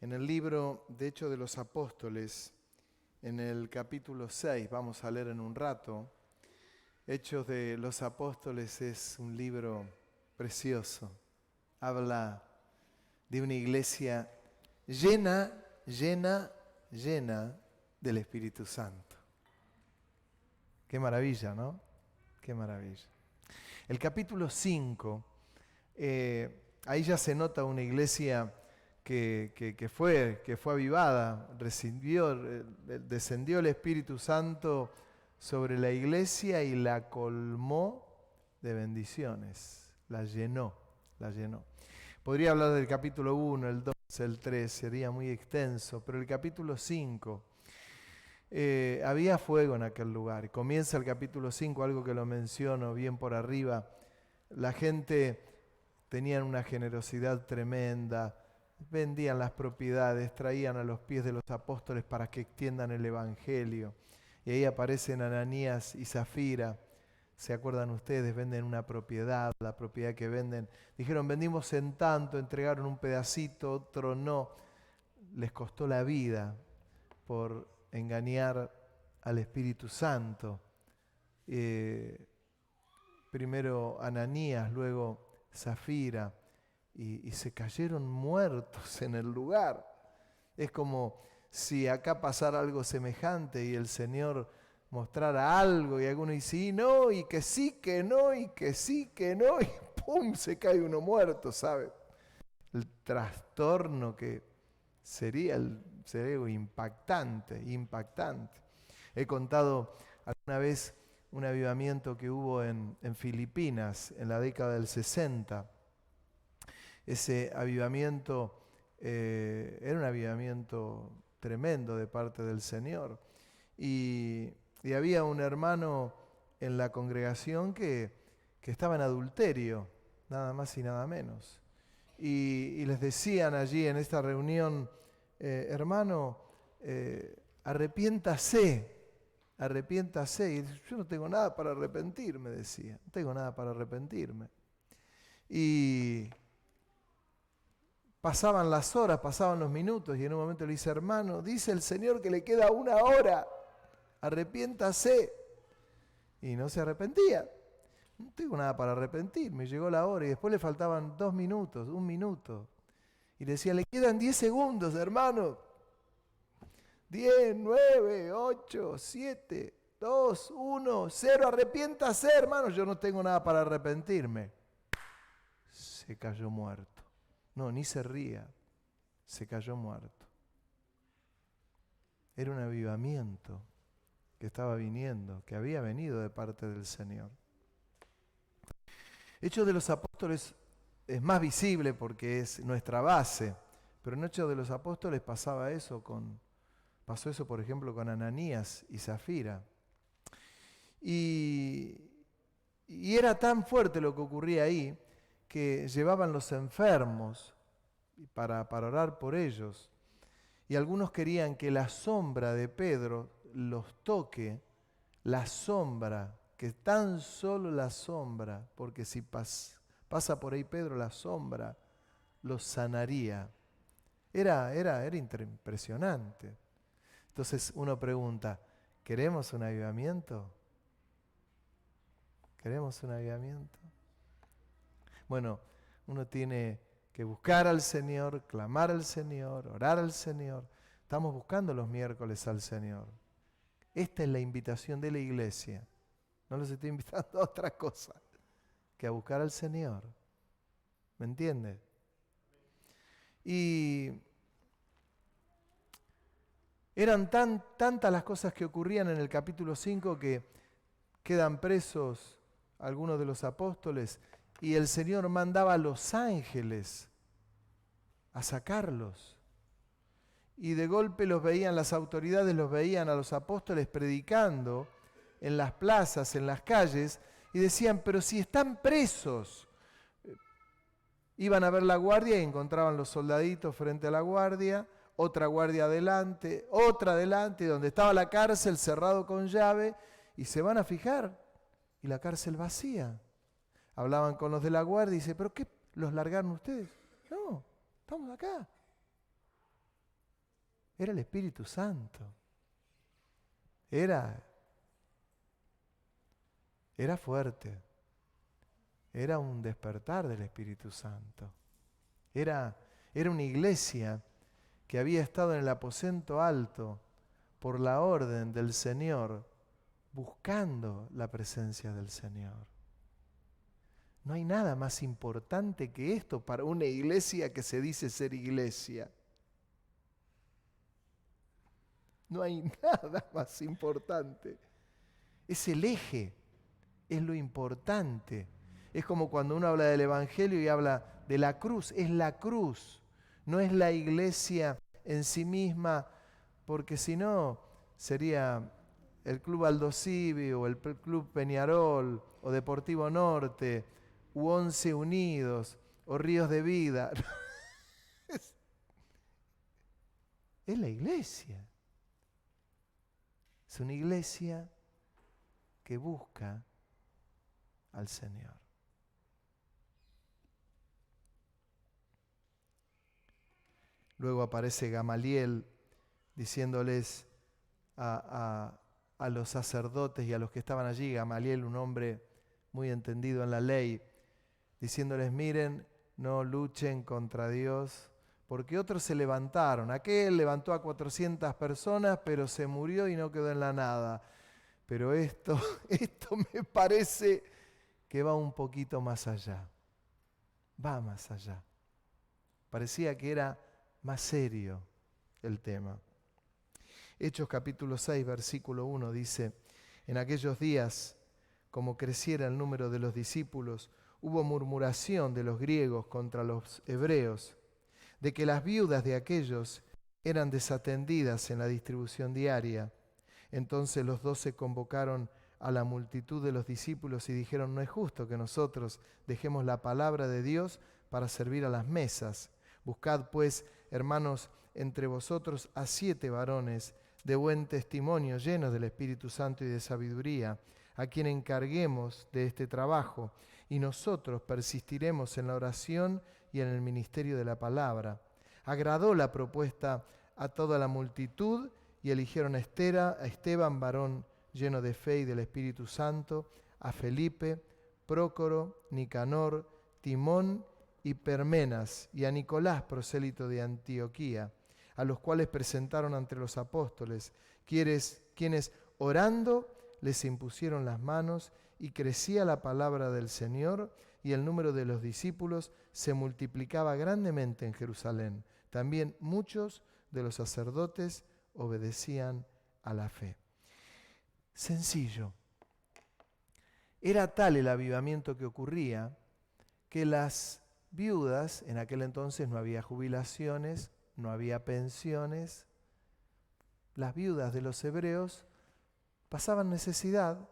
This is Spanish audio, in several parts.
En el libro de Hechos de los Apóstoles, en el capítulo 6, vamos a leer en un rato. Hechos de los Apóstoles es un libro precioso. Habla de una iglesia llena del Espíritu Santo. Qué maravilla, ¿no? Qué maravilla. El capítulo 5, ahí ya se nota una iglesia que fue avivada, descendió el Espíritu Santo sobre la iglesia y la colmó de bendiciones, la llenó. Podría hablar del capítulo 1, el 2, el 3, sería muy extenso, pero el capítulo 5, había fuego en aquel lugar. Comienza el capítulo 5, algo que lo menciono bien por arriba. La gente tenía una generosidad tremenda, vendían las propiedades, traían a los pies de los apóstoles para que extiendan el Evangelio. Y ahí aparecen Ananías y Zafira. ¿Se acuerdan ustedes? Venden una propiedad, la propiedad que venden. Dijeron, vendimos en tanto, entregaron un pedacito, otro no. Les costó la vida por engañar al Espíritu Santo. Primero Ananías, luego Zafira, y se cayeron muertos en el lugar. Es como si acá pasara algo semejante y el Señor mostrara algo y alguno dice, sí, no, y que sí, que no, y que sí, que no, y ¡pum! Se cae uno muerto, ¿sabe? El trastorno que sería algo impactante. He contado alguna vez un avivamiento que hubo en Filipinas en la década del 60. Ese avivamiento era un avivamiento tremendo de parte del Señor. Y había un hermano en la congregación que estaba en adulterio, nada más y nada menos. Y les decían allí en esta reunión, hermano, arrepiéntase. Y yo no tengo nada para arrepentirme, decía. No tengo nada para arrepentirme. Y pasaban las horas, pasaban los minutos, y en un momento le dice, hermano, dice el Señor que le queda 1 hora. Arrepiéntase. Y no se arrepentía. No tengo nada para arrepentirme. Llegó la hora y después le faltaban 2 minutos, 1 minuto. Y le decía, le quedan 10 segundos, hermano. 10, 9, 8, 7, 2, 1, 0. Arrepiéntase, hermano. Yo no tengo nada para arrepentirme. Se cayó muerto. No, ni se ría. Se cayó muerto. Era un avivamiento que estaba viniendo, que había venido de parte del Señor. Hechos de los Apóstoles es más visible porque es nuestra base, pero en Hechos de los Apóstoles pasó eso, por ejemplo, con Ananías y Zafira. Y era tan fuerte lo que ocurría ahí que llevaban los enfermos para orar por ellos. Y algunos querían que la sombra de Pedro los toque, la sombra, que tan solo la sombra, porque si pasa por ahí Pedro, la sombra los sanaría. Era impresionante. Entonces uno pregunta, ¿queremos un avivamiento? ¿Queremos un avivamiento? Bueno, uno tiene que buscar al Señor, clamar al Señor, orar al Señor. Estamos buscando los miércoles al Señor. Esta es la invitación de la iglesia. No los estoy invitando a otra cosa que a buscar al Señor. ¿Me entiendes? Y eran tantas las cosas que ocurrían en el capítulo 5 que quedan presos algunos de los apóstoles y el Señor mandaba a los ángeles a sacarlos. Y de golpe las autoridades los veían a los apóstoles predicando en las plazas, en las calles, y decían, pero si están presos. Iban a ver la guardia y encontraban los soldaditos frente a la guardia, otra guardia adelante, otra adelante, donde estaba la cárcel cerrado con llave, y se van a fijar, y la cárcel vacía. Hablaban con los de la guardia y dice, ¿pero qué? ¿Los largaron ustedes? No, estamos acá. Era el Espíritu Santo. Era fuerte. Era un despertar del Espíritu Santo. Era una iglesia que había estado en el aposento alto por la orden del Señor, buscando la presencia del Señor. No hay nada más importante que esto para una iglesia que se dice ser iglesia. No hay nada más importante. Es el eje, es lo importante. Es como cuando uno habla del Evangelio y habla de la cruz. Es la cruz, no es la iglesia en sí misma, porque si no sería el Club Aldo Civi o el Club Peñarol o Deportivo Norte u 11 Unidos o Ríos de Vida. Es la iglesia. Es una iglesia que busca al Señor. Luego aparece Gamaliel diciéndoles a los sacerdotes y a los que estaban allí, Gamaliel, un hombre muy entendido en la ley, diciéndoles, miren, no luchen contra Dios, porque otros se levantaron. Aquel levantó a 400 personas, pero se murió y no quedó en la nada. Pero esto me parece que va un poquito más allá. Va más allá. Parecía que era más serio el tema. Hechos capítulo 6, versículo 1 dice, en aquellos días, como creciera el número de los discípulos, hubo murmuración de los griegos contra los hebreos, de que las viudas de aquellos eran desatendidas en la distribución diaria. Entonces los 12 convocaron a la multitud de los discípulos y dijeron, no es justo que nosotros dejemos la palabra de Dios para servir a las mesas. Buscad pues, hermanos, entre vosotros a 7 varones de buen testimonio, llenos del Espíritu Santo y de sabiduría, a quien encarguemos de este trabajo, y nosotros persistiremos en la oración y en el ministerio de la palabra. Agradó la propuesta a toda la multitud y eligieron a Esteban, varón lleno de fe y del Espíritu Santo, a Felipe, Prócoro, Nicanor, Timón y Permenas, y a Nicolás, prosélito de Antioquía, a los cuales presentaron ante los apóstoles, quienes orando les impusieron las manos, y crecía la palabra del Señor, y el número de los discípulos se multiplicaba grandemente en Jerusalén. También muchos de los sacerdotes obedecían a la fe. Sencillo. Era tal el avivamiento que ocurría que las viudas, en aquel entonces no había jubilaciones, no había pensiones, las viudas de los hebreos pasaban necesidad.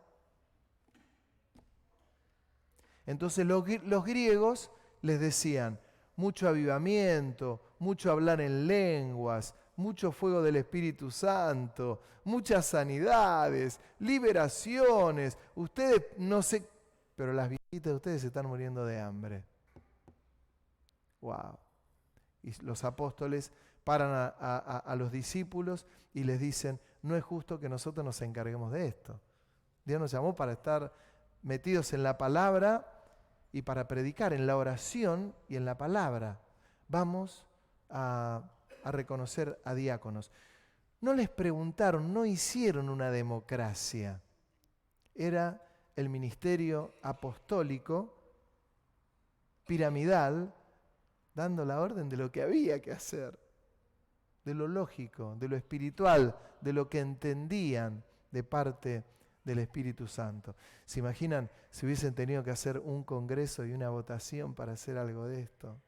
Entonces los griegos les decían, mucho avivamiento, mucho hablar en lenguas, mucho fuego del Espíritu Santo, muchas sanidades, liberaciones. Ustedes no sé, pero las viejitas de ustedes se están muriendo de hambre. Wow. Y los apóstoles paran a los discípulos y les dicen, no es justo que nosotros nos encarguemos de esto. Dios nos llamó para estar metidos en la palabra y para predicar en la oración y en la palabra. Vamos a reconocer a diáconos. No les preguntaron, no hicieron una democracia. Era el ministerio apostólico, piramidal, dando la orden de lo que había que hacer, de lo lógico, de lo espiritual, de lo que entendían de parte del Espíritu Santo. ¿Se imaginan si hubiesen tenido que hacer un congreso y una votación para hacer algo de esto?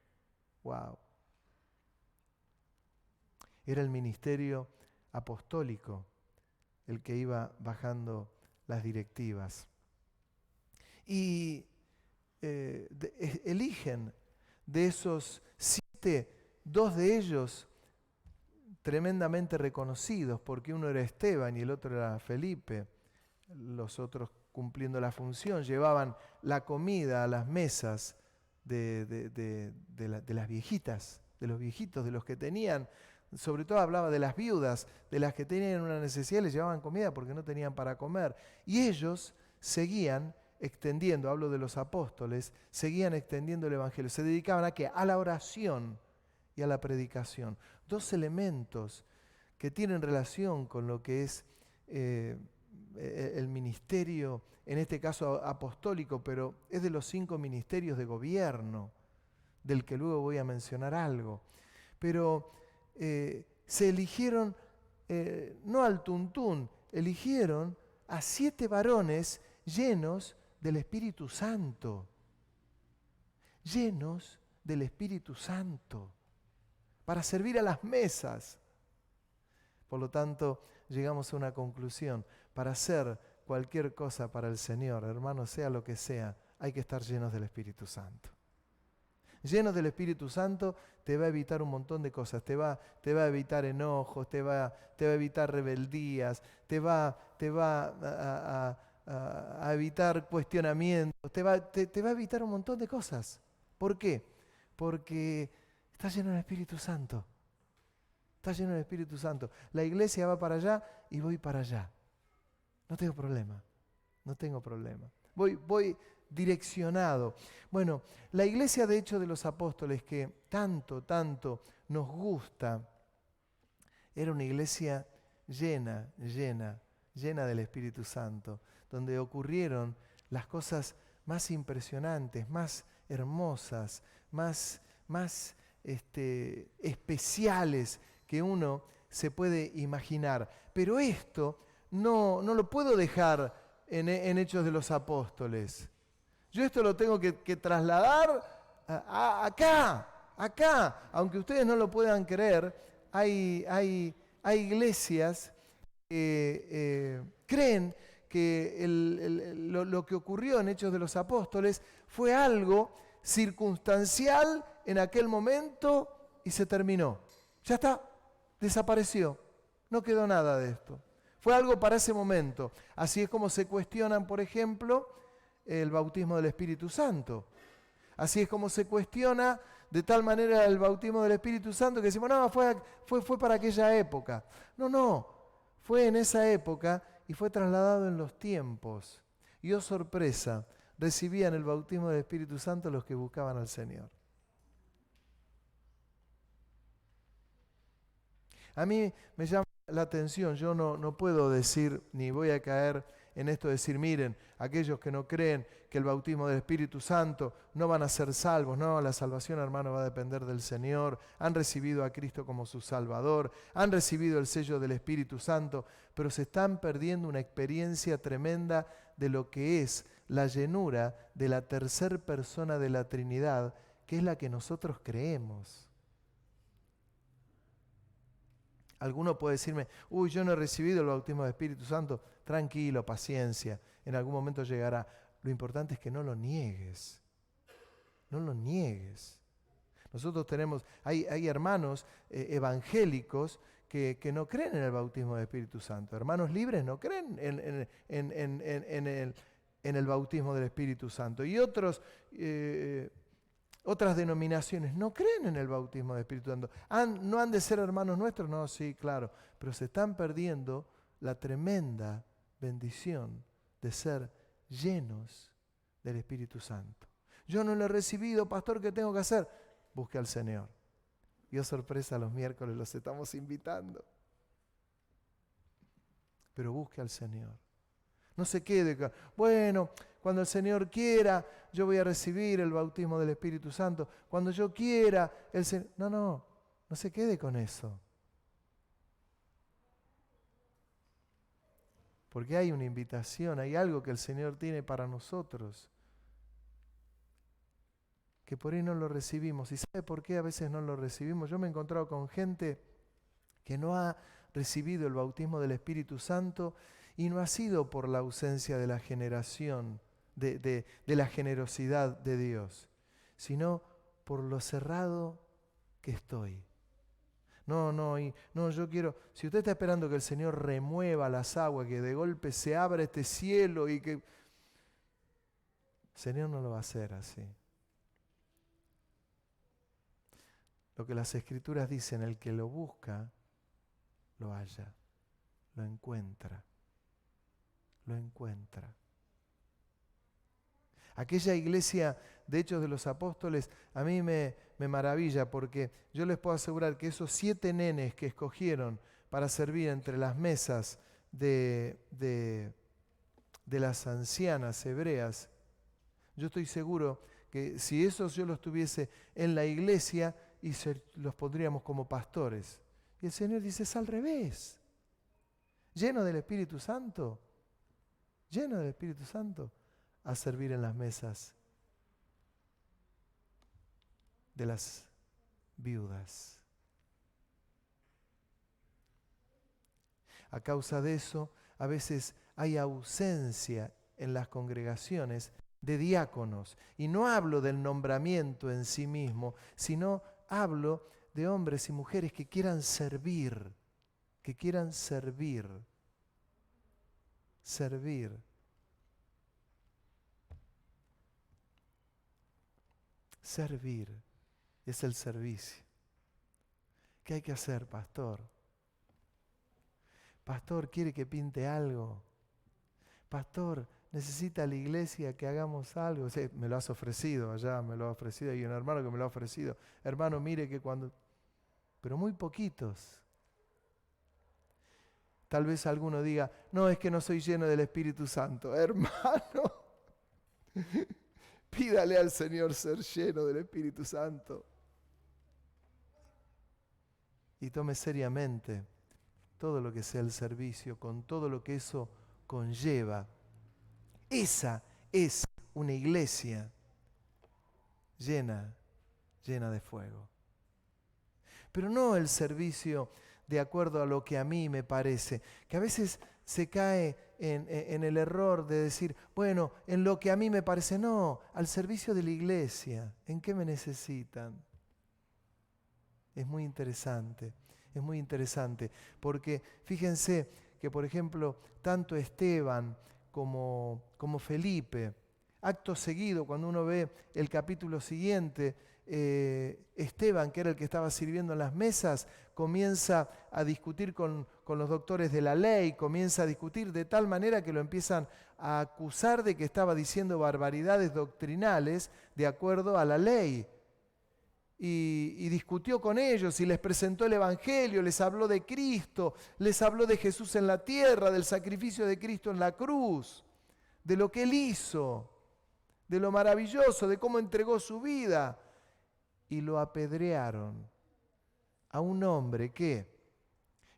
¡Wow! Era el ministerio apostólico el que iba bajando las directivas. Y eligen de esos 7, 2 de ellos tremendamente reconocidos, porque uno era Esteban y el otro era Felipe. Los otros, cumpliendo la función, llevaban la comida a las mesas de las viejitas, de los viejitos, de los que tenían Sobre todo hablaba de las viudas, de las que tenían una necesidad, les llevaban comida porque no tenían para comer. Y ellos seguían extendiendo, hablo de los apóstoles, seguían extendiendo el Evangelio. Se dedicaban ¿a qué? A la oración y a la predicación. Dos elementos que tienen relación con lo que es el ministerio, en este caso apostólico, pero es de los 5 ministerios de gobierno, del que luego voy a mencionar algo. Pero se eligieron, no al tuntún, eligieron a 7 varones llenos del Espíritu Santo. Llenos del Espíritu Santo. Para servir a las mesas. Por lo tanto, llegamos a una conclusión. Para hacer cualquier cosa para el Señor, hermano, sea lo que sea, hay que estar llenos del Espíritu Santo. Llenos del Espíritu Santo te va a evitar un montón de cosas. Te va a evitar enojos, te va a evitar rebeldías, te va a evitar cuestionamientos, te va a evitar un montón de cosas. ¿Por qué? Porque estás lleno del Espíritu Santo. Estás lleno del Espíritu Santo. La iglesia va para allá y voy para allá. No tengo problema. No tengo problema. Voy direccionado. Bueno, la iglesia de Hechos de los Apóstoles que tanto nos gusta, era una iglesia llena del Espíritu Santo, donde ocurrieron las cosas más impresionantes, más hermosas, más especiales que uno se puede imaginar. Pero esto no lo puedo dejar en Hechos de los Apóstoles. Yo esto lo tengo que trasladar acá. Aunque ustedes no lo puedan creer, hay iglesias que creen que lo que ocurrió en Hechos de los Apóstoles fue algo circunstancial en aquel momento y se terminó. Ya está, desapareció, no quedó nada de esto. Fue algo para ese momento. Así es como se cuestionan, por ejemplo, el bautismo del Espíritu Santo. Así es como se cuestiona de tal manera el bautismo del Espíritu Santo que decimos, no, fue para aquella época. No, fue en esa época y fue trasladado en los tiempos. Y oh sorpresa, recibían el bautismo del Espíritu Santo los que buscaban al Señor. A mí me llama la atención, yo no puedo decir, ni voy a caer en esto de decir, miren, aquellos que no creen que el bautismo del Espíritu Santo no van a ser salvos. No, la salvación, hermano, va a depender del Señor. Han recibido a Cristo como su Salvador, han recibido el sello del Espíritu Santo, pero se están perdiendo una experiencia tremenda de lo que es la llenura de la tercera persona de la Trinidad, que es la que nosotros creemos. Alguno puede decirme, yo no he recibido el bautismo del Espíritu Santo. Tranquilo, paciencia, en algún momento llegará. Lo importante es que no lo niegues. No lo niegues. Nosotros hay hermanos evangélicos que no creen en el bautismo del Espíritu Santo. Hermanos libres no creen en el bautismo del Espíritu Santo. Y otras denominaciones no creen en el bautismo del Espíritu Santo. ¿No han de ser hermanos nuestros? No, sí, claro. Pero se están perdiendo la tremenda bendición de ser llenos del Espíritu Santo. Yo no lo he recibido, pastor, ¿qué tengo que hacer? Busque al Señor. Y oh sorpresa, los miércoles los estamos invitando. Pero busque al Señor. No se quede, bueno, cuando el Señor quiera, yo voy a recibir el bautismo del Espíritu Santo. Cuando yo quiera, el Señor... No se quede con eso. Porque hay una invitación, hay algo que el Señor tiene para nosotros, que por ahí no lo recibimos. ¿Y sabe por qué a veces no lo recibimos? Yo me he encontrado con gente que no ha recibido el bautismo del Espíritu Santo y no ha sido por la ausencia de la generación, de la generosidad de Dios, sino por lo cerrado que estoy. Yo quiero, si usted está esperando que el Señor remueva las aguas, que de golpe se abra este cielo y que... El Señor no lo va a hacer así. lo que las Escrituras dicen, el que lo busca, lo halla, lo encuentra, lo encuentra. Aquella iglesia de Hechos de los Apóstoles a mí me maravilla, porque yo les puedo asegurar que esos 7 nenes que escogieron para servir entre las mesas de las ancianas hebreas, yo estoy seguro que si esos yo los tuviese en la iglesia, los pondríamos como pastores. Y el Señor dice, es al revés. Lleno del Espíritu Santo, a servir en las mesas de las viudas. A causa de eso, a veces hay ausencia en las congregaciones de diáconos. Y no hablo del nombramiento en sí mismo, sino hablo de hombres y mujeres que quieran servir, servir. Servir es el servicio. ¿Qué hay que hacer, pastor? Pastor, ¿quiere que pinte algo? Pastor, ¿necesita la iglesia que hagamos algo? Sí, me lo has ofrecido, allá me lo ha ofrecido, hay un hermano que me lo ha ofrecido. Hermano, mire que cuando... Pero muy poquitos. Tal vez alguno diga, no, es que no soy lleno del Espíritu Santo. Hermano, pídale al Señor ser lleno del Espíritu Santo. Y tome seriamente todo lo que sea el servicio, con todo lo que eso conlleva. Esa es una iglesia llena de fuego. Pero no el servicio de acuerdo a lo que a mí me parece, que a veces se cae en el error de decir, bueno, en lo que a mí me parece, no, al servicio de la iglesia, ¿en qué me necesitan? Es muy interesante, porque fíjense que, por ejemplo, tanto Esteban como Felipe, acto seguido, cuando uno ve el capítulo siguiente, Esteban, que era el que estaba sirviendo en las mesas, comienza a discutir con los doctores de la ley, comienza a discutir de tal manera que lo empiezan a acusar de que estaba diciendo barbaridades doctrinales de acuerdo a la ley. Y discutió con ellos y les presentó el Evangelio, les habló de Cristo, les habló de Jesús en la tierra, del sacrificio de Cristo en la cruz, de lo que Él hizo, de lo maravilloso, de cómo entregó su vida. Y lo apedrearon a un hombre que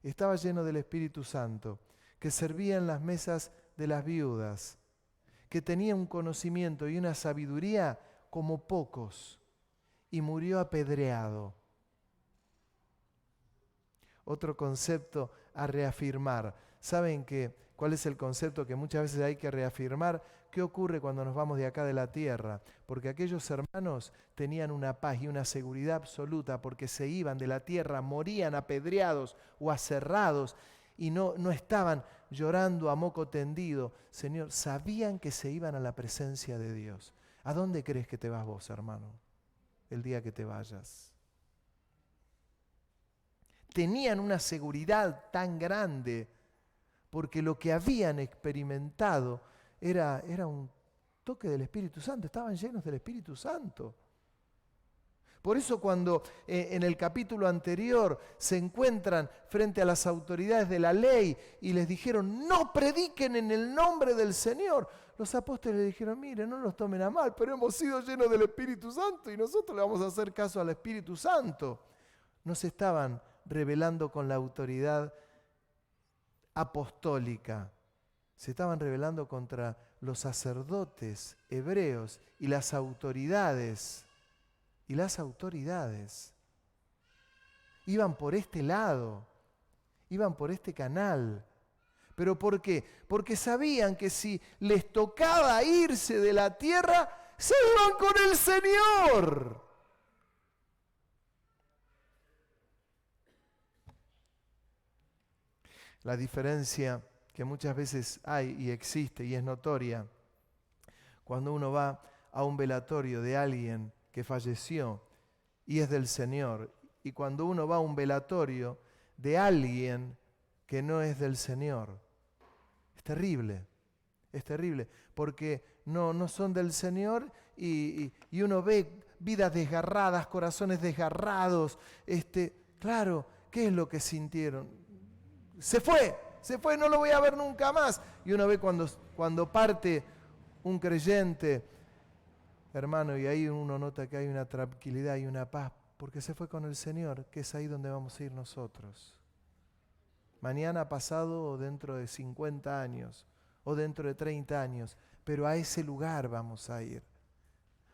estaba lleno del Espíritu Santo, que servía en las mesas de las viudas, que tenía un conocimiento y una sabiduría como pocos, y murió apedreado. Otro concepto a reafirmar. ¿Saben cuál es el concepto que muchas veces hay que reafirmar? ¿Qué ocurre cuando nos vamos de acá de la tierra? Porque aquellos hermanos tenían una paz y una seguridad absoluta porque se iban de la tierra, morían apedreados o aserrados y no estaban llorando a moco tendido. Señor, sabían que se iban a la presencia de Dios. ¿A dónde crees que te vas vos, hermano, el día que te vayas? Tenían una seguridad tan grande porque lo que habían experimentado era un toque del Espíritu Santo, estaban llenos del Espíritu Santo. Por eso cuando en el capítulo anterior se encuentran frente a las autoridades de la ley y les dijeron, no prediquen en el nombre del Señor, los apóstoles le dijeron, miren, no nos tomen a mal, pero hemos sido llenos del Espíritu Santo y nosotros le vamos a hacer caso al Espíritu Santo. No se estaban rebelando con la autoridad apostólica, se estaban rebelando contra los sacerdotes hebreos y las autoridades. Iban por este lado, iban por este canal. ¿Pero por qué? Porque sabían que si les tocaba irse de la tierra, se iban con el Señor. La diferencia que muchas veces hay y existe y es notoria cuando uno va a un velatorio de alguien que falleció y es del Señor y cuando uno va a un velatorio de alguien que no es del Señor. Es terrible, porque no son del Señor y uno ve vidas desgarradas, corazones desgarrados. Claro, ¿qué es lo que sintieron? Se fue, no lo voy a ver nunca más. Y uno ve cuando parte un creyente, hermano, y ahí uno nota que hay una tranquilidad y una paz, porque se fue con el Señor, que es ahí donde vamos a ir nosotros. Mañana, pasado, o dentro de 50 años, o dentro de 30 años, pero a ese lugar vamos a ir.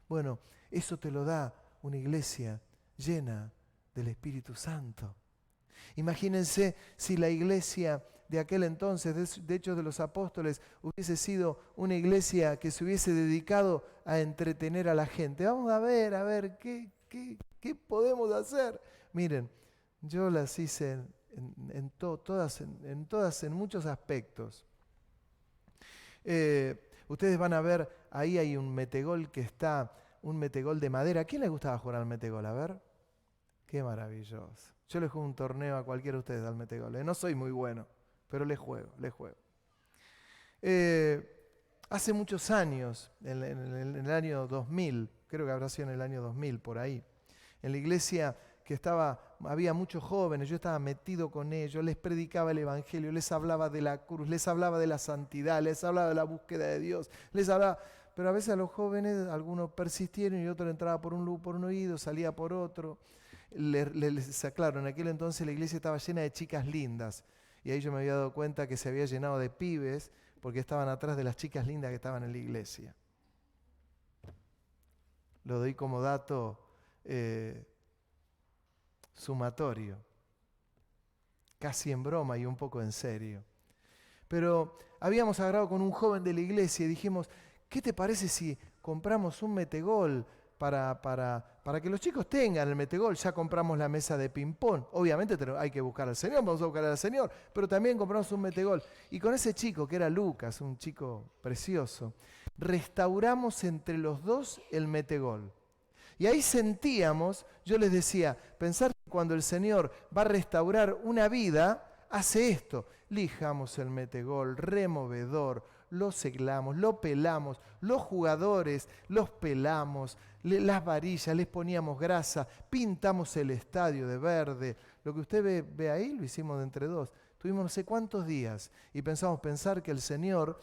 Bueno, eso te lo da una iglesia llena del Espíritu Santo. Imagínense si la iglesia de aquel entonces, de Hechos de los Apóstoles, hubiese sido una iglesia que se hubiese dedicado a entretener a la gente. Vamos a ver, ¿qué podemos hacer? Miren, yo las hice en muchos aspectos. Ustedes van a ver, ahí hay un metegol un metegol de madera. ¿A quién le gustaba jugar al metegol? A ver, qué maravilloso. Yo le juego un torneo a cualquiera de ustedes al metegol. No soy muy bueno, pero le juego. Hace muchos años, en el año 2000, creo que habrá sido en el año 2000, por ahí, en la iglesia que había muchos jóvenes, yo estaba metido con ellos, les predicaba el Evangelio, les hablaba de la cruz, les hablaba de la santidad, les hablaba de la búsqueda de Dios, pero a veces a los jóvenes, algunos persistieron y otro entraba por un oído, salía por otro. Claro, en aquel entonces la iglesia estaba llena de chicas lindas, y ahí yo me había dado cuenta que se había llenado de pibes, porque estaban atrás de las chicas lindas que estaban en la iglesia. Lo doy como dato sumatorio, casi en broma y un poco en serio. Pero habíamos agarrado con un joven de la iglesia y dijimos, ¿qué te parece si compramos un metegol para que los chicos tengan el metegol? Ya compramos la mesa de ping-pong. Obviamente hay que buscar al Señor, vamos a buscar al Señor, pero también compramos un metegol. Y con ese chico, que era Lucas, un chico precioso, restauramos entre los dos el metegol. Y ahí sentíamos, yo les decía, pensar que cuando el Señor va a restaurar una vida, hace esto. Lijamos el metegol, removedor, lo seglamos, lo pelamos, los jugadores los pelamos, las varillas, les poníamos grasa, pintamos el estadio de verde. Lo que usted ve ahí lo hicimos de entre dos. Tuvimos no sé cuántos días y pensar que el Señor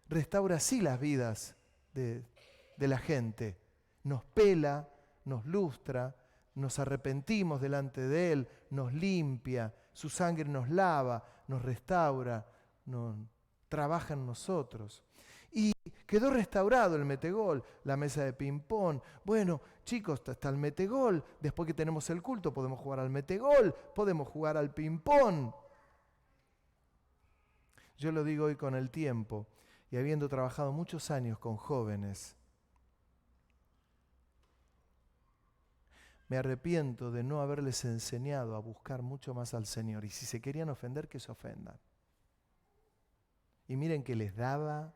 restaura así las vidas de la gente. Nos pela, nos lustra, nos arrepentimos delante de Él, nos limpia, su sangre nos lava, nos restaura, trabaja en nosotros. Y quedó restaurado el metegol, la mesa de ping-pong. Bueno, chicos, está el metegol. Después que tenemos el culto podemos jugar al metegol, podemos jugar al ping-pong. Yo lo digo hoy con el tiempo y habiendo trabajado muchos años con jóvenes, me arrepiento de no haberles enseñado a buscar mucho más al Señor. Y si se querían ofender, que se ofendan. Y miren que les daba,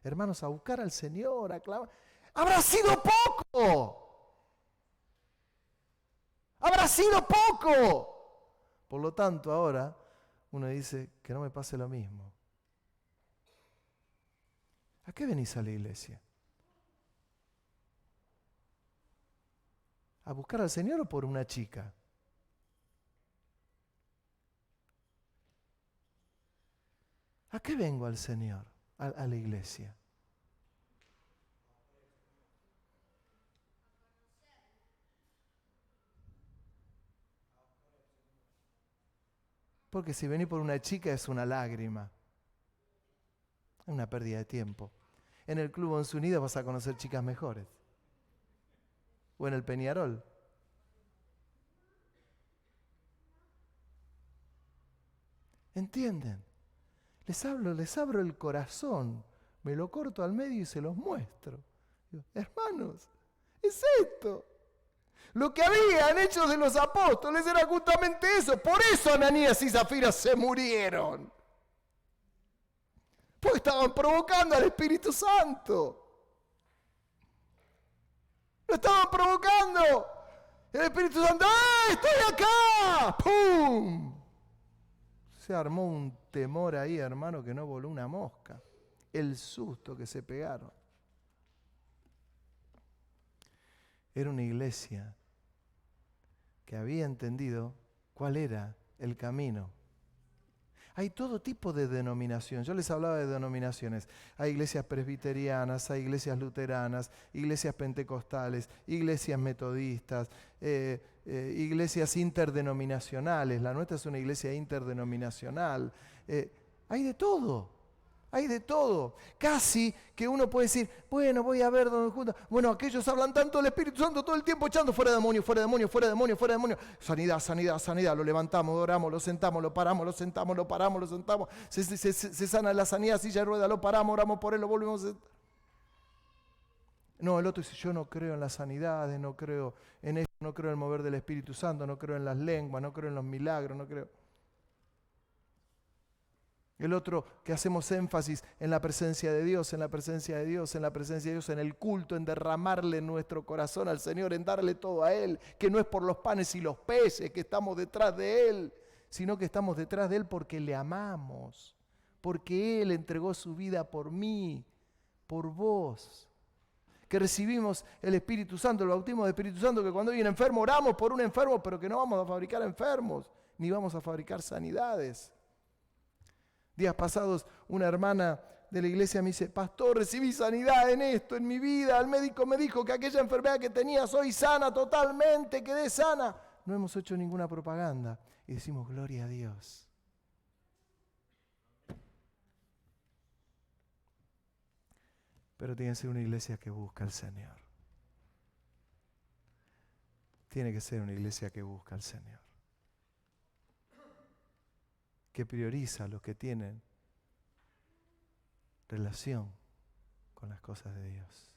hermanos, a buscar al Señor, a clamar. ¡Habrá sido poco! ¡Habrá sido poco! Por lo tanto, ahora uno dice que no me pase lo mismo. ¿A qué venís a la iglesia? ¿A buscar al Señor o por una chica? ¿A qué vengo al Señor, a la iglesia? Porque si venís por una chica es una lágrima. Es una pérdida de tiempo. En el Club Once Unidos vas a conocer chicas mejores. O en el Peñarol. ¿Entienden? Les abro el corazón, me lo corto al medio y se los muestro. Digo, hermanos, es esto. Lo que habían hecho de los apóstoles era justamente eso. Por eso Ananías y Zafira se murieron. Porque estaban provocando al Espíritu Santo. Lo estaban provocando. El Espíritu Santo, ¡ah, estoy acá! ¡Pum! Se armó un temor ahí, hermano, que no voló una mosca. El susto que se pegaron. Era una iglesia que había entendido cuál era el camino. Hay todo tipo de denominación. Yo les hablaba de denominaciones. Hay iglesias presbiterianas, hay iglesias luteranas, iglesias pentecostales, iglesias metodistas, iglesias interdenominacionales. La nuestra es una iglesia interdenominacional. Hay de todo. Hay de todo. Casi que uno puede decir, bueno, voy a ver dónde juntan. Bueno, aquellos hablan tanto del Espíritu Santo todo el tiempo echando fuera demonio, fuera demonio, fuera demonio, fuera demonio. Sanidad, sanidad, sanidad. Lo levantamos, oramos, lo sentamos, lo paramos, lo sentamos, lo paramos, lo sentamos. Se sana la sanidad, silla de rueda, lo paramos, oramos por él, lo volvemos a sentar. No, el otro dice, yo no creo en las sanidades, no creo en esto, no creo en el mover del Espíritu Santo, no creo en las lenguas, no creo en los milagros, no creo. El otro que hacemos énfasis en la presencia de Dios, en la presencia de Dios, en la presencia de Dios, en el culto, en derramarle nuestro corazón al Señor, en darle todo a Él, que no es por los panes y los peces que estamos detrás de Él, sino que estamos detrás de Él porque le amamos, porque Él entregó su vida por mí, por vos. Que recibimos el Espíritu Santo, el bautismo del Espíritu Santo, que cuando hay un enfermo oramos por un enfermo, pero que no vamos a fabricar enfermos, ni vamos a fabricar sanidades. Días pasados, una hermana de la iglesia me dice, pastor, recibí sanidad en esto, en mi vida. El médico me dijo que aquella enfermedad que tenía, soy sana totalmente, quedé sana. No hemos hecho ninguna propaganda y decimos, gloria a Dios. Pero tiene que ser una iglesia que busca al Señor. Tiene que ser una iglesia que busca al Señor. Que prioriza a los que tienen relación con las cosas de Dios.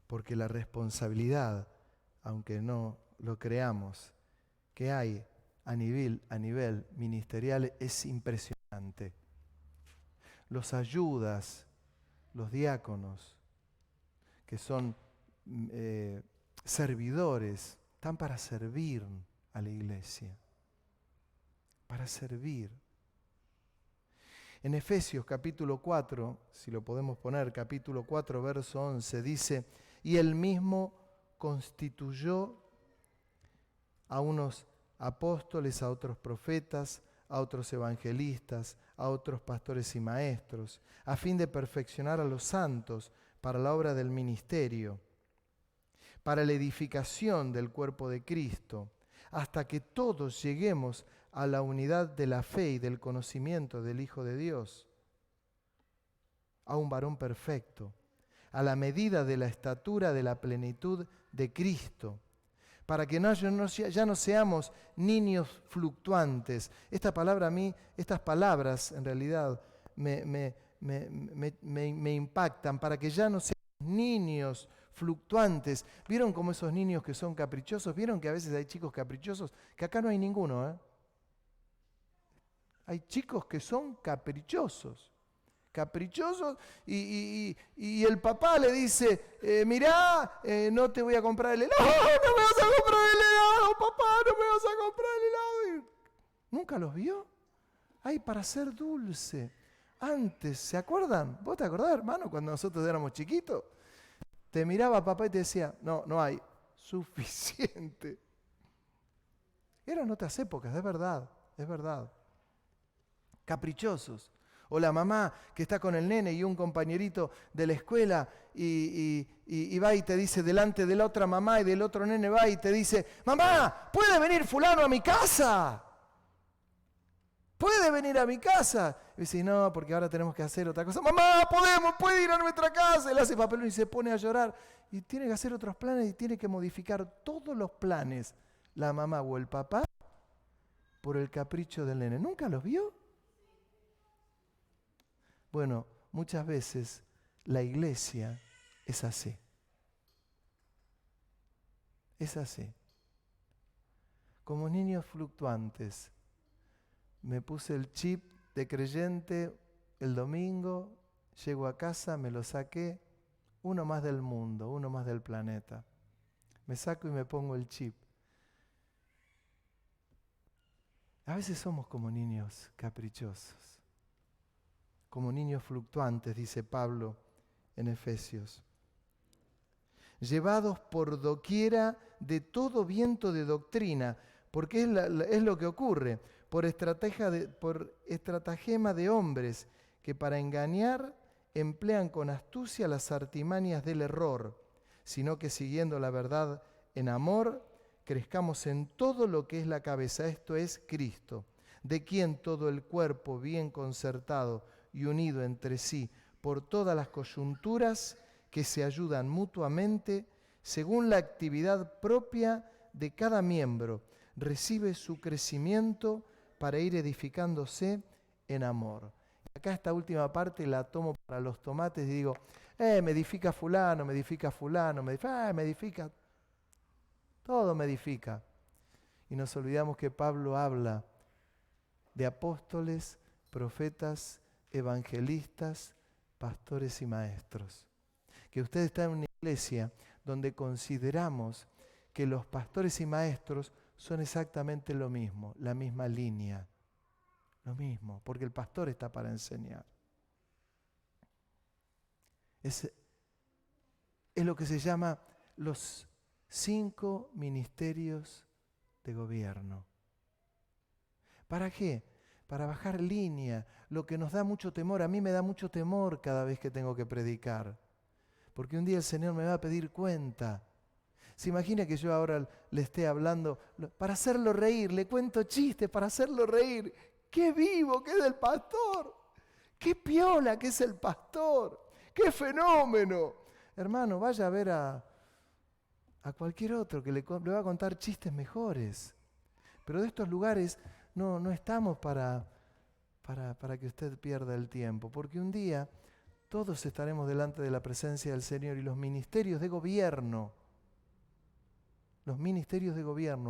Porque la responsabilidad, aunque no lo creamos, que hay a nivel ministerial es impresionante. Los ayudas, los diáconos, que son servidores, están para servir a la iglesia, para servir. En Efesios capítulo 4, si lo podemos poner, capítulo 4, verso 11, dice, y él mismo constituyó a unos apóstoles, a otros profetas, a otros evangelistas, a otros pastores y maestros, a fin de perfeccionar a los santos para la obra del ministerio, para la edificación del cuerpo de Cristo, hasta que todos lleguemos a la unidad de la fe y del conocimiento del Hijo de Dios, a un varón perfecto, a la medida de la estatura de la plenitud de Cristo, para que ya no seamos niños fluctuantes. Esta palabra a mí, estas palabras en realidad me impactan, para que ya no seamos niños fluctuantes. ¿Vieron cómo esos niños que son caprichosos? ¿Vieron que a veces hay chicos caprichosos? Que acá no hay ninguno, ¿eh? Hay chicos que son caprichosos y el papá le dice, mirá, no te voy a comprar el helado, no me vas a comprar el helado, papá, no me vas a comprar el helado. ¿Nunca los vio? Ay, para ser dulce. Antes, ¿se acuerdan? ¿Vos te acordás, hermano, cuando nosotros éramos chiquitos? Te miraba papá y te decía, no hay suficiente. Eran otras épocas, es verdad. Caprichosos. O la mamá que está con el nene y un compañerito de la escuela y va y te dice delante de la otra mamá y del otro nene va y te dice, mamá, ¿puede venir fulano a mi casa? ¿Puede venir a mi casa? Y dice, no, porque ahora tenemos que hacer otra cosa. Mamá, puede ir a nuestra casa. Y le hace papelón y se pone a llorar. Y tiene que hacer otros planes y tiene que modificar todos los planes, la mamá o el papá, por el capricho del nene. ¿Nunca los vio? Bueno, muchas veces la iglesia es así. Es así. Como niños fluctuantes. Me puse el chip de creyente el domingo llego a casa, me lo saqué, uno más del mundo, uno más del planeta. Me saco y me pongo el chip. A veces somos como niños caprichosos, como niños fluctuantes, dice Pablo en Efesios. Llevados por doquiera de todo viento de doctrina, porque es lo que ocurre, por estratagema de hombres que para engañar emplean con astucia las artimañas del error, sino que siguiendo la verdad en amor, crezcamos en todo lo que es la cabeza, esto es Cristo, de quien todo el cuerpo bien concertado y unido entre sí por todas las coyunturas que se ayudan mutuamente según la actividad propia de cada miembro, recibe su crecimiento para ir edificándose en amor. Acá esta última parte la tomo para los tomates y digo, me edifica fulano, me edifica fulano, me edifica, todo me edifica. Y nos olvidamos que Pablo habla de apóstoles, profetas, evangelistas, pastores y maestros. Que usted está en una iglesia donde consideramos que los pastores y maestros son exactamente lo mismo, la misma línea, lo mismo, porque el pastor está para enseñar. Es lo que se llama los 5 ministerios de gobierno. ¿Para qué? Para bajar línea, lo que nos da mucho temor. A mí me da mucho temor cada vez que tengo que predicar, porque un día el Señor me va a pedir cuenta. ¿Se imagina que yo ahora le esté hablando para hacerlo reír? Le cuento chistes para hacerlo reír. ¡Qué vivo que es el pastor! ¡Qué piola que es el pastor! ¡Qué fenómeno! Hermano, vaya a ver a cualquier otro que le va a contar chistes mejores. Pero de estos lugares no estamos para que usted pierda el tiempo, porque un día todos estaremos delante de la presencia del Señor y los ministerios de gobierno,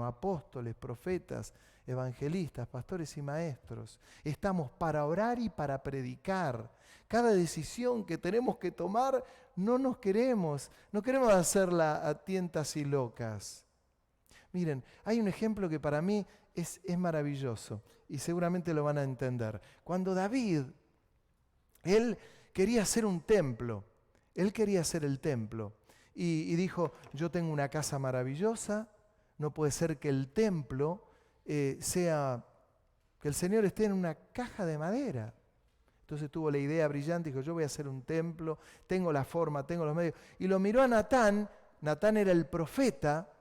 apóstoles, profetas, evangelistas, pastores y maestros, estamos para orar y para predicar. Cada decisión que tenemos que tomar no queremos hacerla a tientas y locas. Miren, hay un ejemplo que para mí es maravilloso y seguramente lo van a entender. Cuando David, él quería hacer un templo, él quería hacer el templo y dijo, yo tengo una casa maravillosa, no puede ser que el templo que el Señor esté en una caja de madera. Entonces tuvo la idea brillante, dijo, yo voy a hacer un templo, tengo la forma, tengo los medios. Y lo miró a Natán era el profeta,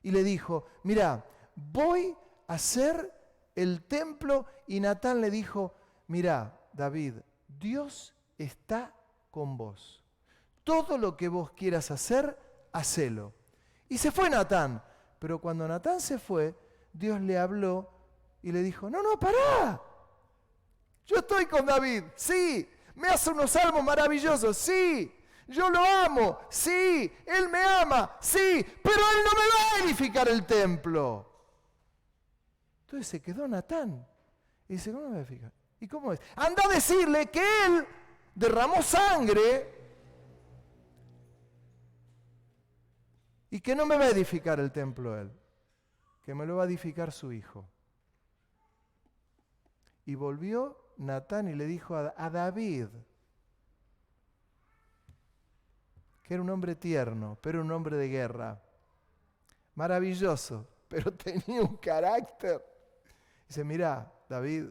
y le dijo, mira, voy a hacer el templo. Y Natán le dijo, mira, David, Dios está con vos. Todo lo que vos quieras hacer, hacelo. Y se fue Natán. Pero cuando Natán se fue, Dios le habló y le dijo, no, pará. Yo estoy con David, sí. Me hace unos salmos maravillosos, sí. Yo lo amo, sí. Él me ama, sí. Pero él no me va a edificar el templo. Entonces se quedó Natán. Y dice, ¿cómo me va a edificar? ¿Y cómo es? Anda a decirle que él derramó sangre y que no me va a edificar el templo él, que me lo va a edificar su hijo. Y volvió Natán y le dijo a David, que era un hombre tierno, pero un hombre de guerra, maravilloso, pero tenía un carácter. Dice, mirá, David,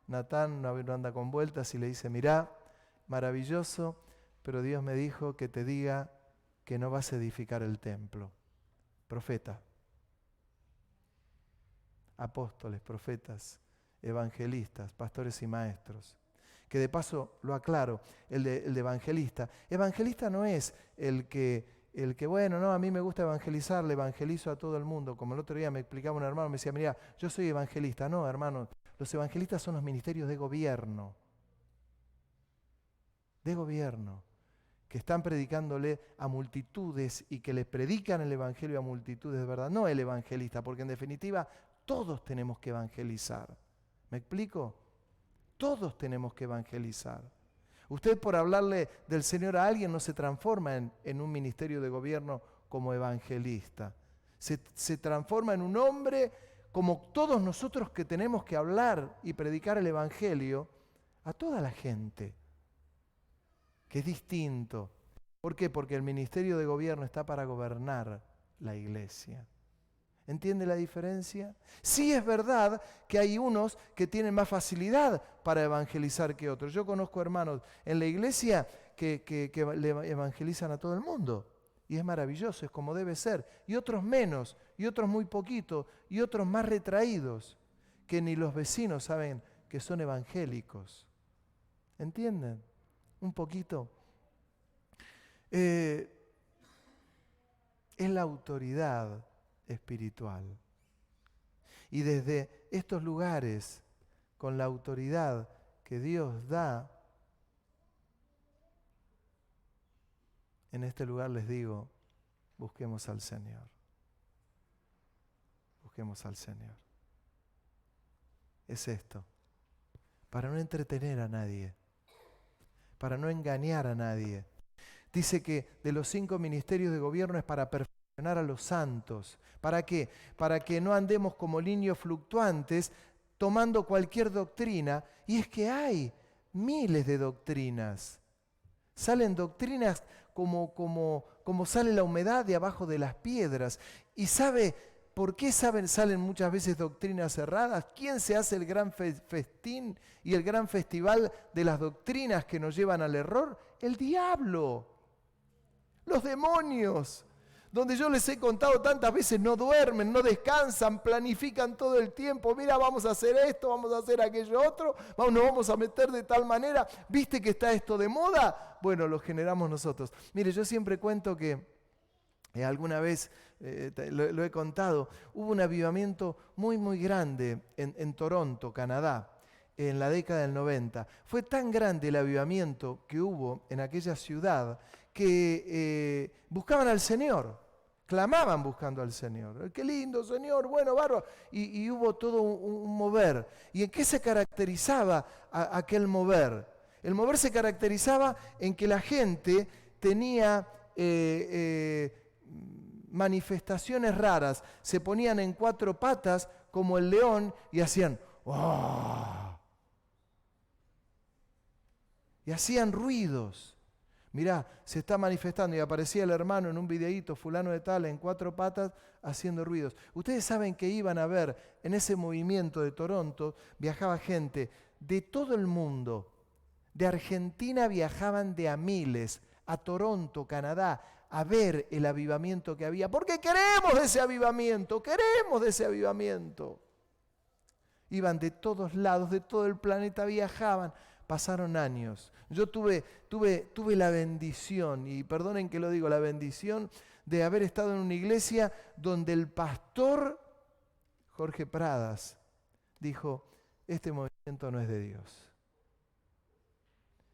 Natán no anda con vueltas y le dice, mirá, maravilloso, pero Dios me dijo que te diga que no vas a edificar el templo. Profeta, apóstoles, profetas, evangelistas, pastores y maestros. Que de paso lo aclaro, el de evangelista. Evangelista no es el que bueno, no, a mí me gusta evangelizar, le evangelizo a todo el mundo. Como el otro día me explicaba un hermano, me decía, mira, yo soy evangelista. No, hermano, los evangelistas son los ministerios de gobierno. De gobierno. Que están predicándole a multitudes y que les predican el evangelio a multitudes de verdad. No el evangelista, porque en definitiva todos tenemos que evangelizar. ¿Me explico? Todos tenemos que evangelizar. Usted por hablarle del Señor a alguien no se transforma en un ministerio de gobierno como evangelista. Se transforma en un hombre como todos nosotros que tenemos que hablar y predicar el Evangelio a toda la gente, que es distinto. ¿Por qué? Porque el ministerio de gobierno está para gobernar la iglesia. ¿Entiende la diferencia? Sí es verdad que hay unos que tienen más facilidad para evangelizar que otros. Yo conozco hermanos en la iglesia que le evangelizan a todo el mundo. Y es maravilloso, es como debe ser. Y otros menos, y otros muy poquito, y otros más retraídos, que ni los vecinos saben que son evangélicos. ¿Entienden? Un poquito. Es la autoridad espiritual. Y desde estos lugares, con la autoridad que Dios da, en este lugar les digo, busquemos al Señor. Busquemos al Señor. Es esto, para no entretener a nadie, para no engañar a nadie. Dice que de los 5 ministerios de gobierno es para perfeccionar a los santos. ¿Para qué? Para que no andemos como niños fluctuantes tomando cualquier doctrina. Y es que hay miles de doctrinas. Salen doctrinas como sale la humedad de abajo de las piedras. ¿Y sabe por qué salen muchas veces doctrinas erradas? ¿Quién se hace el gran festín y el gran festival de las doctrinas que nos llevan al error? El diablo. Los demonios, donde yo les he contado tantas veces, no duermen, no descansan, planifican todo el tiempo. Mira, vamos a hacer esto, vamos a hacer aquello otro, nos vamos a meter de tal manera. ¿Viste que está esto de moda? Bueno, lo generamos nosotros. Mire, yo siempre cuento que alguna vez, lo he contado, hubo un avivamiento muy, muy grande en Toronto, Canadá, en la década del 90. Fue tan grande el avivamiento que hubo en aquella ciudad que buscaban al Señor, clamaban buscando al Señor. ¡Qué lindo, Señor! Bueno, bárbaro. Y hubo todo un mover. ¿Y en qué se caracterizaba aquel mover? El mover se caracterizaba en que la gente tenía manifestaciones raras. Se ponían en 4 patas como el león y hacían ¡oh! Y hacían ruidos. Mirá, se está manifestando y aparecía el hermano en un videíto, fulano de tal, en 4 patas, haciendo ruidos. Ustedes saben que iban a ver, en ese movimiento de Toronto, viajaba gente de todo el mundo. De Argentina viajaban de a miles a Toronto, Canadá, a ver el avivamiento que había. Porque queremos de ese avivamiento, queremos de ese avivamiento. Iban de todos lados, de todo el planeta, viajaban. Pasaron años. Yo tuve la bendición, y perdonen que lo digo, la bendición de haber estado en una iglesia donde el pastor Jorge Pradas dijo, este movimiento no es de Dios.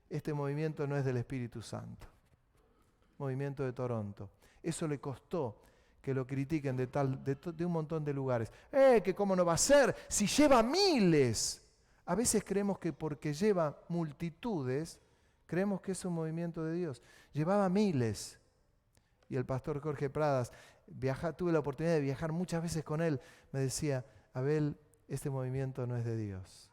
Este movimiento no es del Espíritu Santo. Movimiento de Toronto. Eso le costó que lo critiquen de un montón de lugares. Que cómo no va a ser, si lleva miles. A veces creemos que porque lleva multitudes, creemos que es un movimiento de Dios. Llevaba miles. Y el pastor Jorge Pradas, tuve la oportunidad de viajar muchas veces con él, me decía, Abel, este movimiento no es de Dios.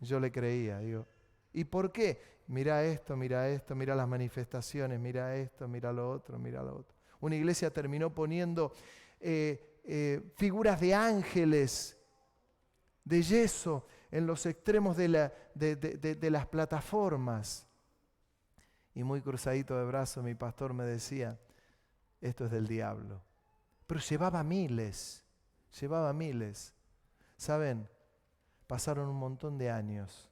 Yo le creía, digo, ¿y por qué? Mira esto, mira las manifestaciones, mira esto, mira lo otro, mira lo otro. Una iglesia terminó poniendo figuras de ángeles de yeso en los extremos de las plataformas. Y muy cruzadito de brazos mi pastor me decía, esto es del diablo. Pero llevaba miles. ¿Saben? Pasaron un montón de años.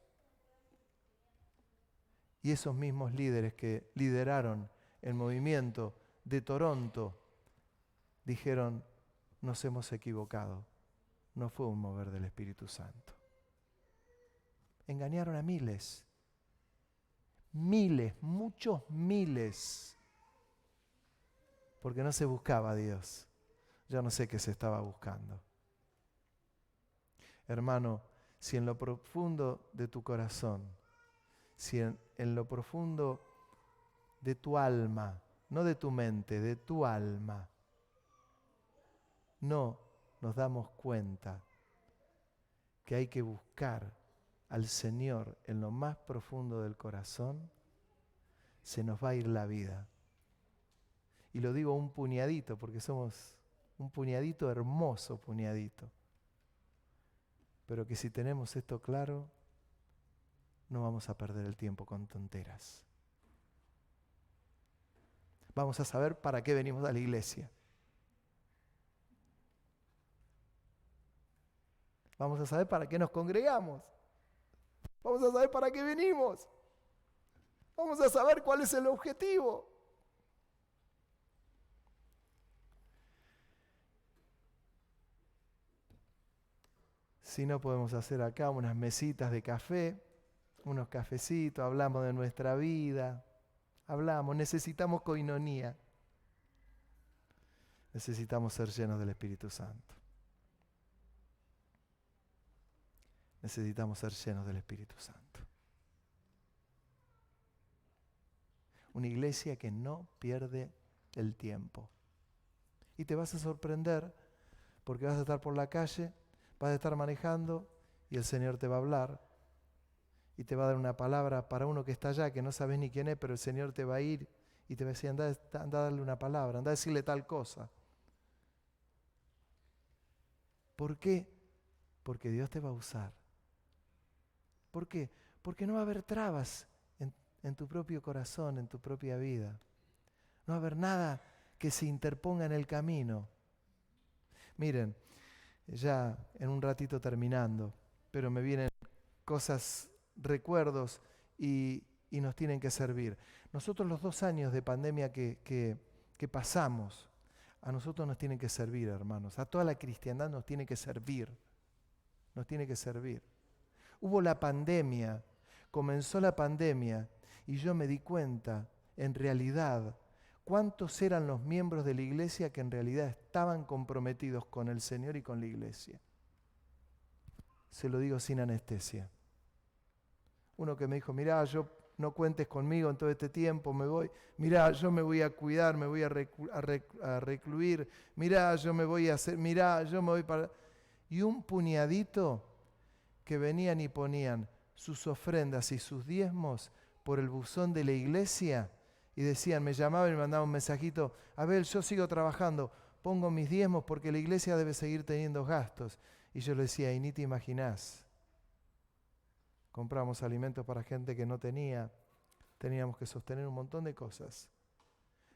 Y esos mismos líderes que lideraron el movimiento de Toronto dijeron, nos hemos equivocado. No fue un mover del Espíritu Santo. Engañaron a miles. Miles, muchos miles. Porque no se buscaba a Dios. Yo no sé qué se estaba buscando. Hermano, si en lo profundo de tu corazón, si en en lo profundo de tu alma, no de tu mente, de tu alma, no nos damos cuenta que hay que buscar al Señor en lo más profundo del corazón, se nos va a ir la vida. Y lo digo un puñadito, porque somos un puñadito hermoso, puñadito. Pero que si tenemos esto claro, no vamos a perder el tiempo con tonteras. Vamos a saber para qué venimos a la iglesia. Vamos a saber para qué nos congregamos. Vamos a saber para qué venimos. Vamos a saber cuál es el objetivo. Si no, podemos hacer acá unas mesitas de café, unos cafecitos, hablamos de nuestra vida, necesitamos coinonía. Necesitamos ser llenos del Espíritu Santo. Necesitamos ser llenos del Espíritu Santo. Una iglesia que no pierde el tiempo. Y te vas a sorprender porque vas a estar por la calle, vas a estar manejando y el Señor te va a hablar y te va a dar una palabra para uno que está allá, que no sabes ni quién es, pero el Señor te va a ir y te va a decir, anda a darle una palabra, anda a decirle tal cosa. ¿Por qué? Porque Dios te va a usar. ¿Por qué? Porque no va a haber trabas en tu propio corazón, en tu propia vida. No va a haber nada que se interponga en el camino. Miren, ya en un ratito terminando, pero me vienen cosas, recuerdos y nos tienen que servir. Nosotros los 2 años de pandemia que pasamos, a nosotros nos tienen que servir, hermanos. A toda la cristiandad nos tiene que servir. Nos tiene que servir. Hubo la pandemia, comenzó la pandemia y yo me di cuenta, en realidad, cuántos eran los miembros de la iglesia que en realidad estaban comprometidos con el Señor y con la iglesia. Se lo digo sin anestesia. Uno que me dijo, mirá, yo no cuentes conmigo en todo este tiempo, me voy. Mirá, yo me voy a cuidar, me voy a recluir. Mirá, yo me voy a hacer, mirá, yo me voy para... Y un puñadito que venían y ponían sus ofrendas y sus diezmos por el buzón de la iglesia y decían, me llamaban y me mandaban un mensajito, Abel, yo sigo trabajando, pongo mis diezmos porque la iglesia debe seguir teniendo gastos. Y yo le decía, y ni te imaginás. Compramos alimentos para gente que no tenía, teníamos que sostener un montón de cosas.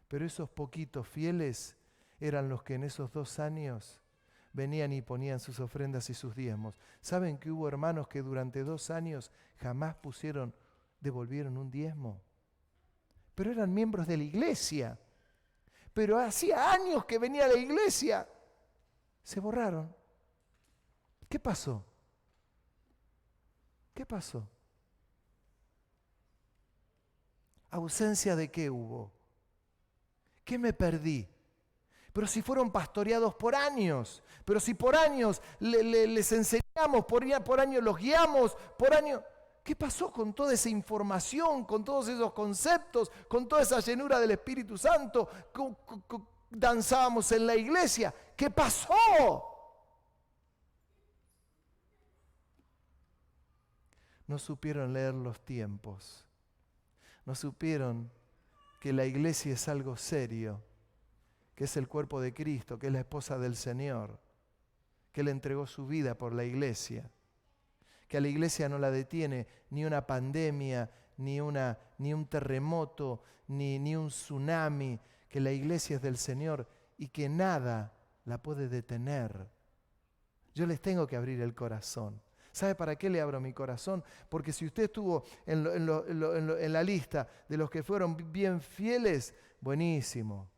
Pero esos poquitos fieles eran los que en esos 2 años venían y ponían sus ofrendas y sus diezmos. ¿Saben que hubo hermanos que durante 2 años jamás devolvieron un diezmo? Pero eran miembros de la iglesia. Pero hacía años que venía a la iglesia. Se borraron. ¿Qué pasó? ¿Qué pasó? ¿Ausencia de qué hubo? ¿Qué me perdí? Pero si fueron pastoreados por años, pero si por años les enseñamos, por años los guiamos, por años... ¿Qué pasó con toda esa información, con todos esos conceptos, con toda esa llenura del Espíritu Santo? Danzábamos en la iglesia. ¿Qué pasó? No supieron leer los tiempos. No supieron que la iglesia es algo serio, que es el cuerpo de Cristo, que es la esposa del Señor, que Él entregó su vida por la iglesia, que a la iglesia no la detiene ni una pandemia, ni un terremoto, ni un tsunami, que la iglesia es del Señor y que nada la puede detener. Yo les tengo que abrir el corazón. ¿Sabe para qué le abro mi corazón? Porque si usted estuvo en la lista de los que fueron bien fieles, buenísimo.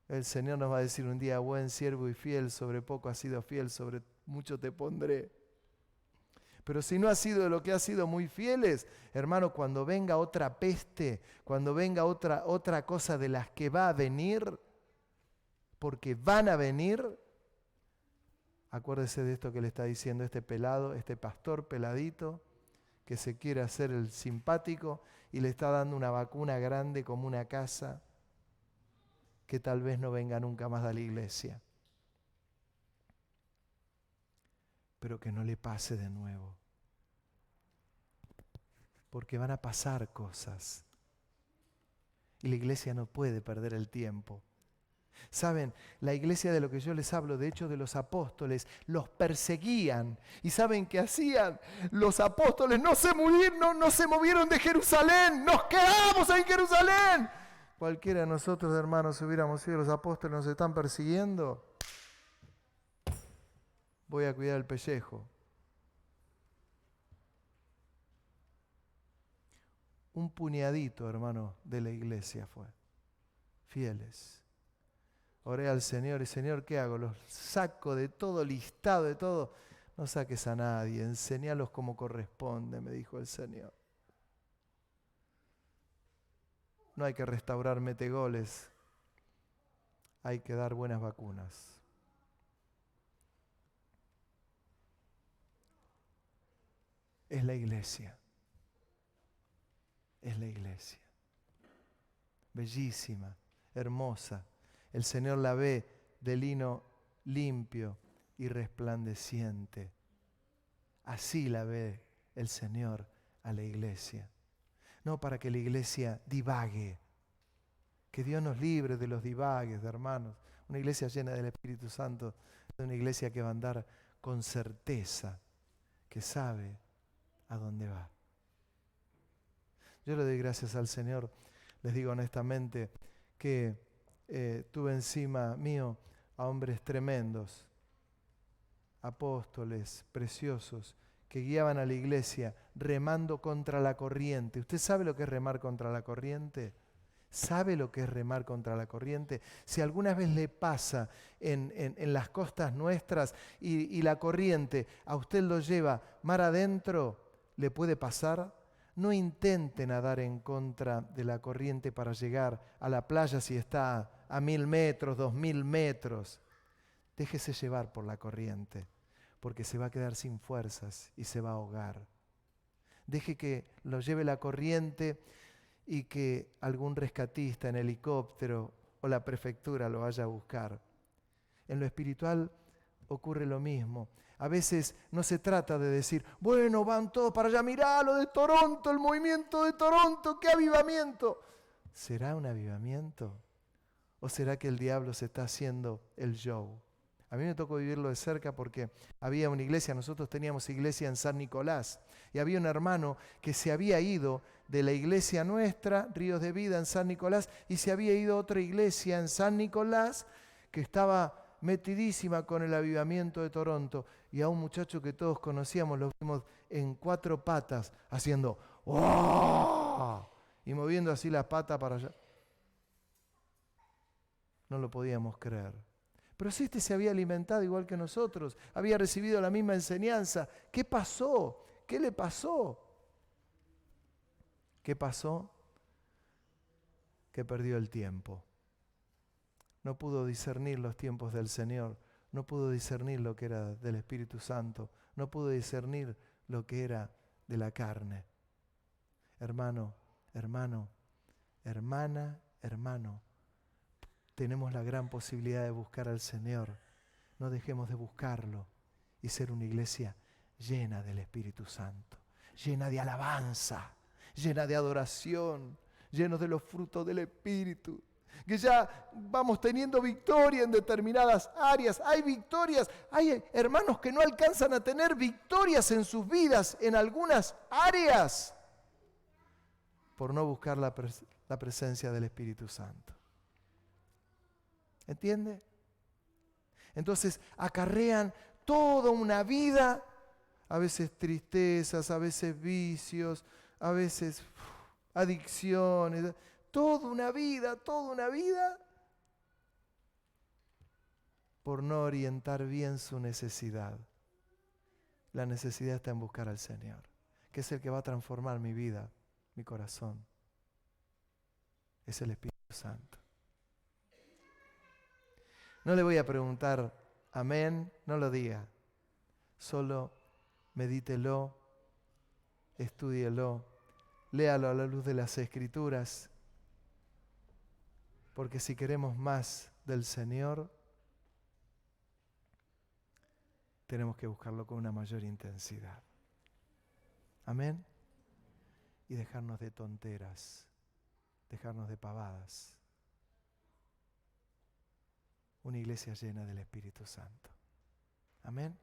El Señor nos va a decir un día, buen siervo y fiel, sobre poco has sido fiel, sobre mucho te pondré. Pero si no ha sido de lo que ha sido muy fieles, hermano, cuando venga otra peste, cuando venga otra cosa de las que va a venir, porque van a venir, acuérdese de esto que le está diciendo este pelado, este pastor peladito, que se quiere hacer el simpático y le está dando una vacuna grande como una casa que tal vez no venga nunca más a la iglesia. Pero que no le pase de nuevo. Porque van a pasar cosas. Y la iglesia no puede perder el tiempo. Saben, la iglesia de lo que yo les hablo, de hecho de los apóstoles, los perseguían. ¿Y saben qué hacían? Los apóstoles no se movieron de Jerusalén, nos quedamos en Jerusalén. Cualquiera de nosotros, hermanos, si hubiéramos sido los apóstoles, nos están persiguiendo. Voy a cuidar el pellejo. Un puñadito, hermano, de la iglesia fue. Fieles. Oré al Señor y Señor, ¿qué hago? Los saco de todo, listado de todo. No saques a nadie, enseñalos como corresponde, me dijo el Señor. No hay que restaurar metegoles, hay que dar buenas vacunas. Es la iglesia. Es la iglesia. Bellísima, hermosa. El Señor la ve de lino limpio y resplandeciente. Así la ve el Señor a la iglesia. No para que la iglesia divague. Que Dios nos libre de los divagues, hermanos. Una iglesia llena del Espíritu Santo es una iglesia que va a andar con certeza, que sabe a dónde va. Yo le doy gracias al Señor, les digo honestamente, que tuve encima mío a hombres tremendos, apóstoles preciosos, que guiaban a la iglesia remando contra la corriente. ¿Usted sabe lo que es remar contra la corriente? ¿Sabe lo que es remar contra la corriente? Si alguna vez le pasa en las costas nuestras y la corriente a usted lo lleva mar adentro, ¿le puede pasar? No intente nadar en contra de la corriente para llegar a la playa si está a 1000 metros, 2000 metros. Déjese llevar por la corriente, porque se va a quedar sin fuerzas y se va a ahogar. Deje que lo lleve la corriente y que algún rescatista en helicóptero o la prefectura lo vaya a buscar. En lo espiritual ocurre lo mismo. A veces no se trata de decir, bueno, van todos para allá, mirá lo de Toronto, el movimiento de Toronto, qué avivamiento. ¿Será un avivamiento? ¿O será que el diablo se está haciendo el show? A mí me tocó vivirlo de cerca porque había una iglesia, nosotros teníamos iglesia en San Nicolás, y había un hermano que se había ido de la iglesia nuestra, Ríos de Vida, en San Nicolás, y se había ido a otra iglesia en San Nicolás que estaba metidísima con el avivamiento de Toronto, y a un muchacho que todos conocíamos lo vimos en 4 patas haciendo ¡oh! Y moviendo así la pata para allá. No lo podíamos creer. Pero si este se había alimentado igual que nosotros, había recibido la misma enseñanza, ¿qué pasó? ¿Qué le pasó? ¿Qué pasó? Que perdió el tiempo. No pudo discernir los tiempos del Señor, no pudo discernir lo que era del Espíritu Santo, no pudo discernir lo que era de la carne. Hermano, hermano, hermana, hermano, tenemos la gran posibilidad de buscar al Señor. No dejemos de buscarlo y ser una iglesia llena del Espíritu Santo, llena de alabanza, llena de adoración, llenos de los frutos del Espíritu. Que ya vamos teniendo victoria en determinadas áreas. Hay victorias, hay hermanos que no alcanzan a tener victorias en sus vidas en algunas áreas por no buscar la presencia del Espíritu Santo. ¿Entiende? Entonces acarrean toda una vida, a veces tristezas, a veces vicios, a veces adicciones, toda una vida por no orientar bien su necesidad. La necesidad está en buscar al Señor, que es el que va a transformar mi vida, mi corazón. Es el Espíritu Santo. No le voy a preguntar amén, no lo diga. Solo medítelo estúdielo, léalo a la luz de las Escrituras, porque si queremos más del Señor, tenemos que buscarlo con una mayor intensidad. Amén. Y dejarnos de tonteras, dejarnos de pavadas. Una iglesia llena del Espíritu Santo. Amén.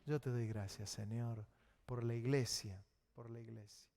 Yo te doy gracias, Señor, por la iglesia, por la iglesia.